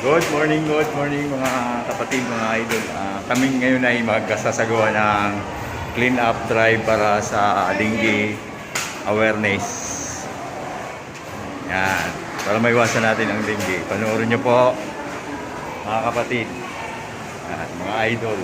Good morning mga kapatid, mga idol. Kami ngayon ay magsasagawa ng clean up drive para sa dengue awareness. Yan, para maiwasan natin ang dengue. Panoorin nyo po mga kapatid, yan, mga idol.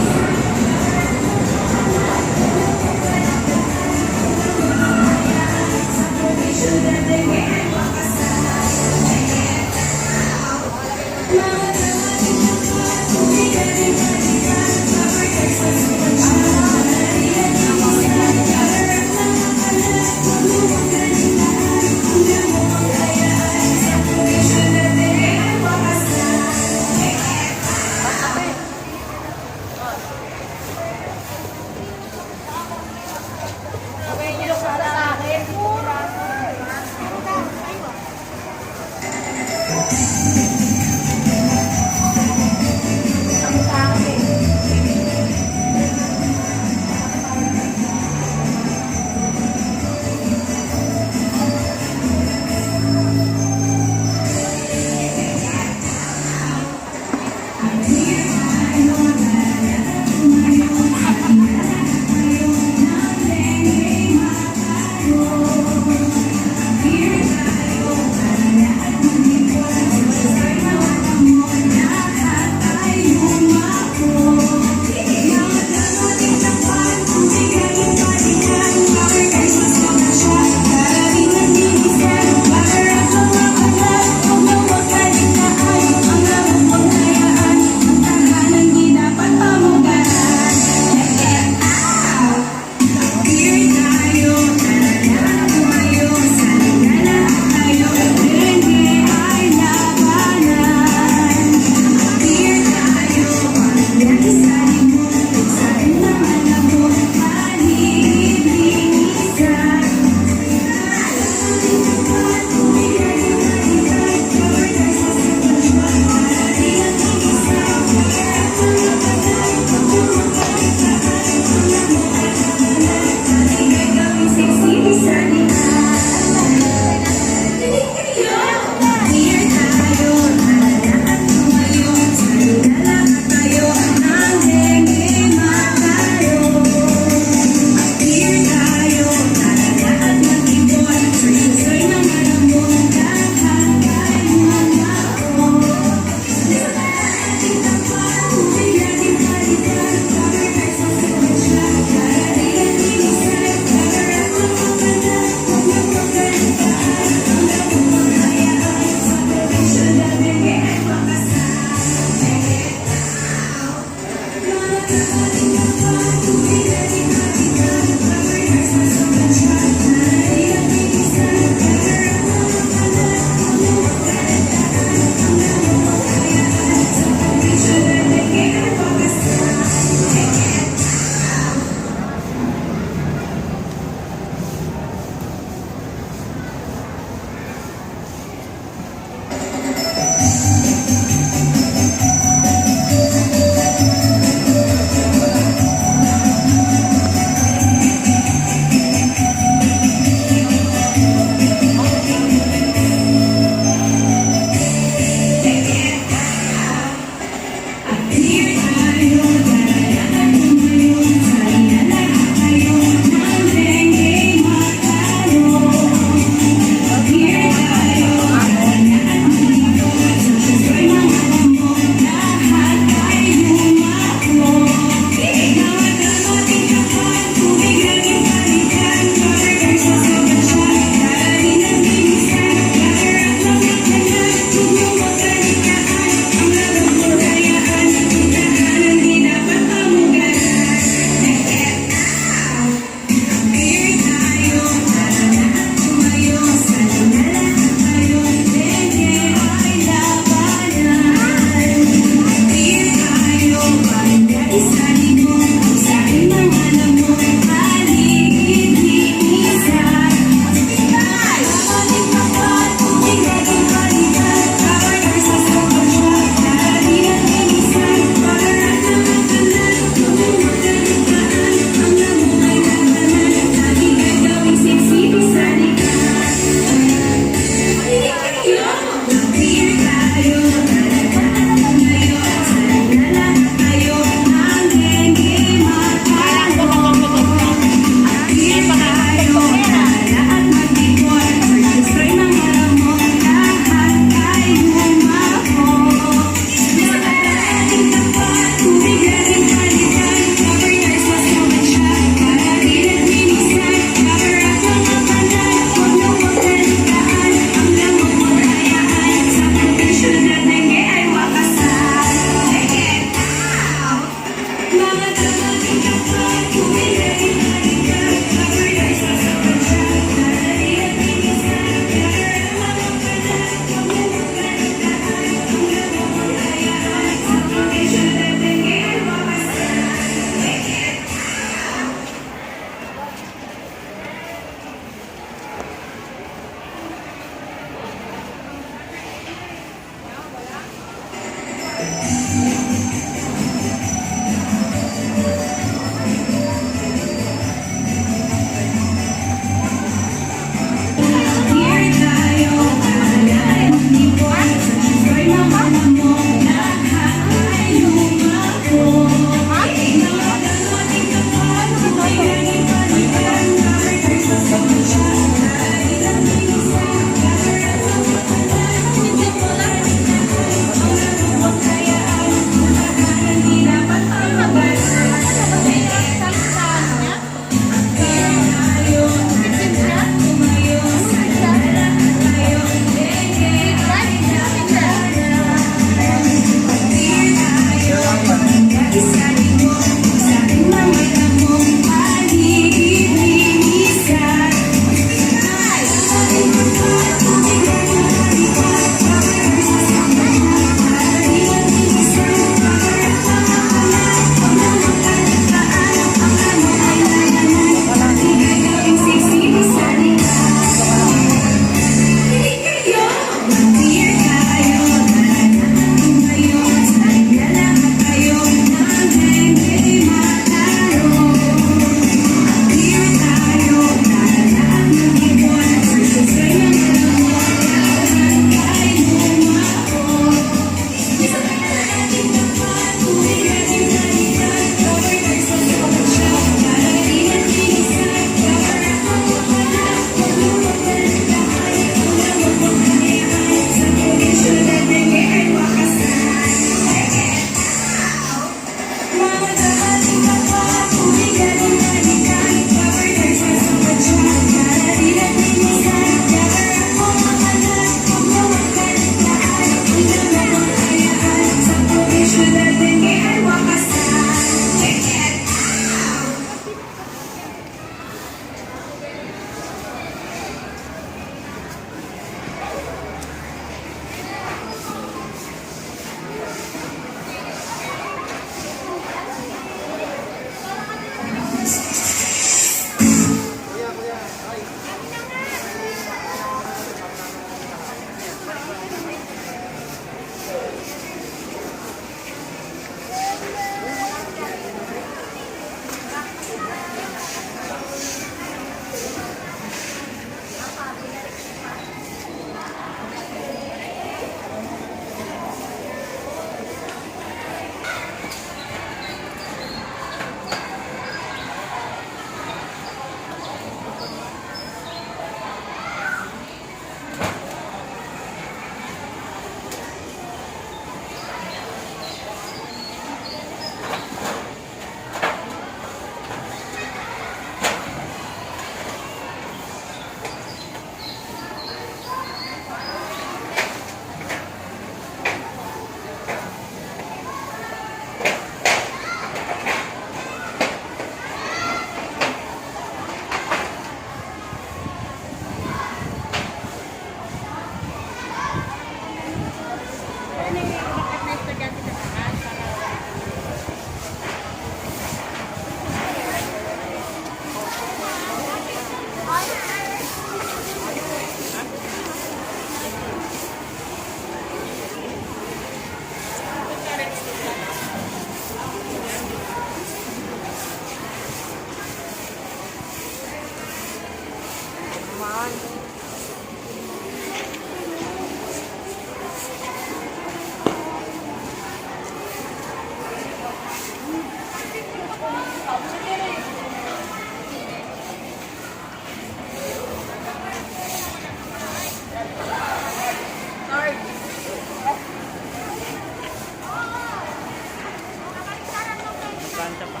Plancha pa.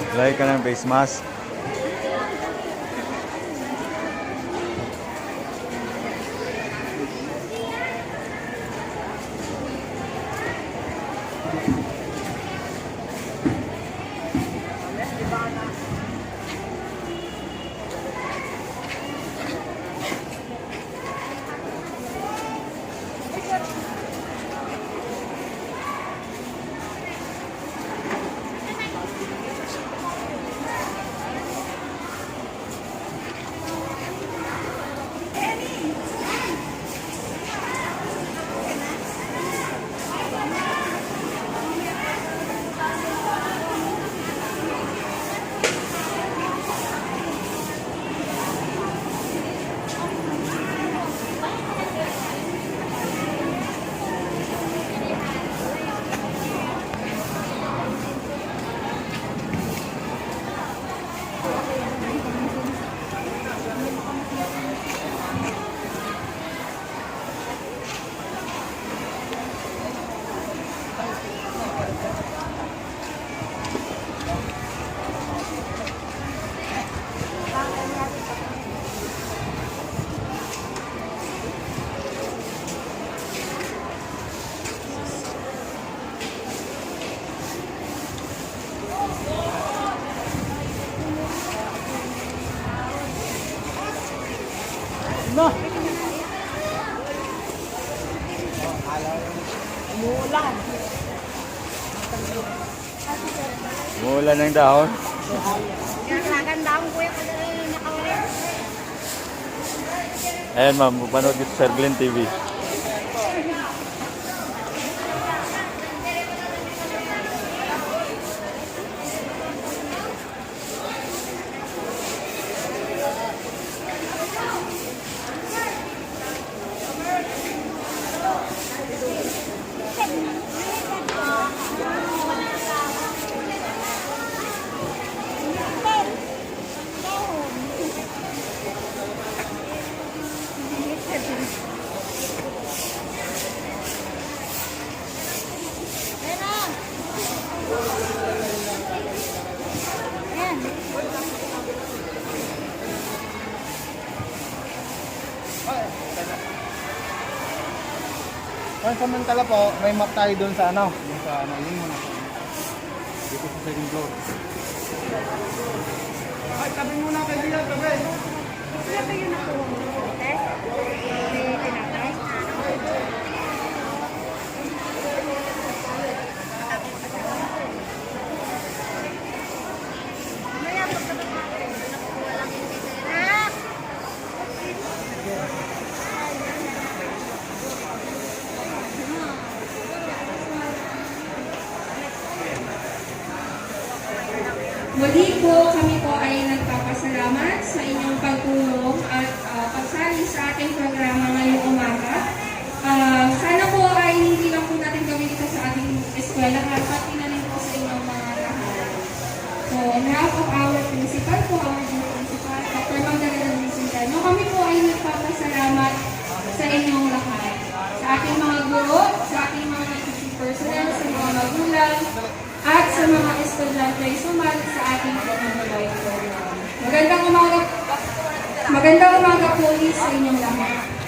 Apply ka ng face mask. No. Umuulan. Umuulan ng dahon. Kailangan daw kuya ko nakawin. Ayan ma'am, panood dito sa Glen TV. Samantala po, may map tayo doon sa ano. Yung sa ano, yun muna po. Dito sa second floor. Ay, tabi muna kayo dito, tabi. Kaya ba yun ako? Tinatay? Muli po, kami po ay nagpapasalamat sa inyong pagtulong at pagsali sa ating programa ngayong umaga. Sana po ay hindi lang po natin gawin ito sa ating eskwela, pati na rin po sa inyong mga tahanan. So, on behalf of our principal po, our dear principal, Dr. Magdalena Vicenteno, kami po ay nagpapasalamat sa inyong lahat. Sa ating mga guro, sa ating mga teaching personnel, sa mga magulang, at sa mga estudyante sumali sa ating pamumuhay program. Magandang umaga po ulit sa inyong lahat.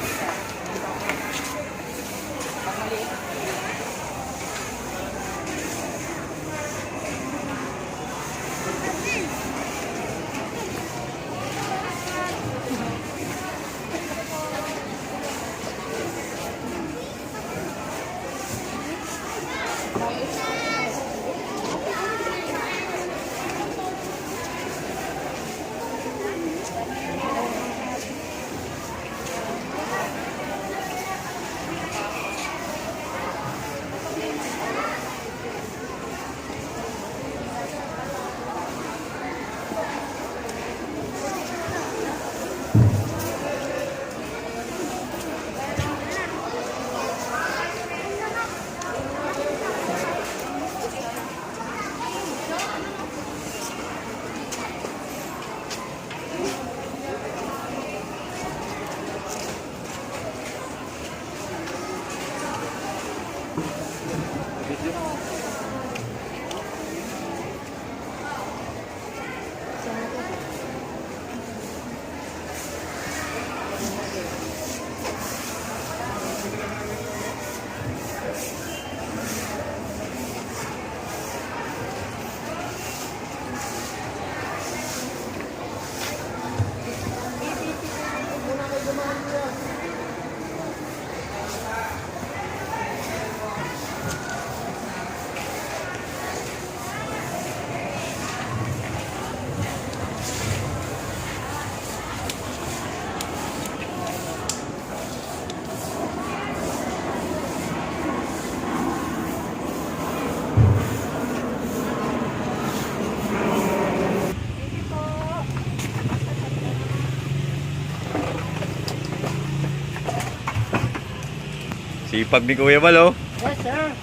Sipag ni Kuya Bal, oh. Yes, sir.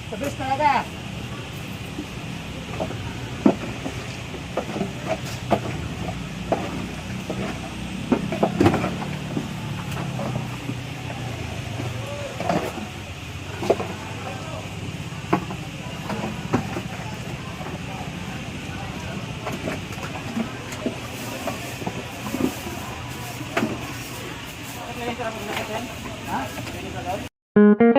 The best talaga. Ha?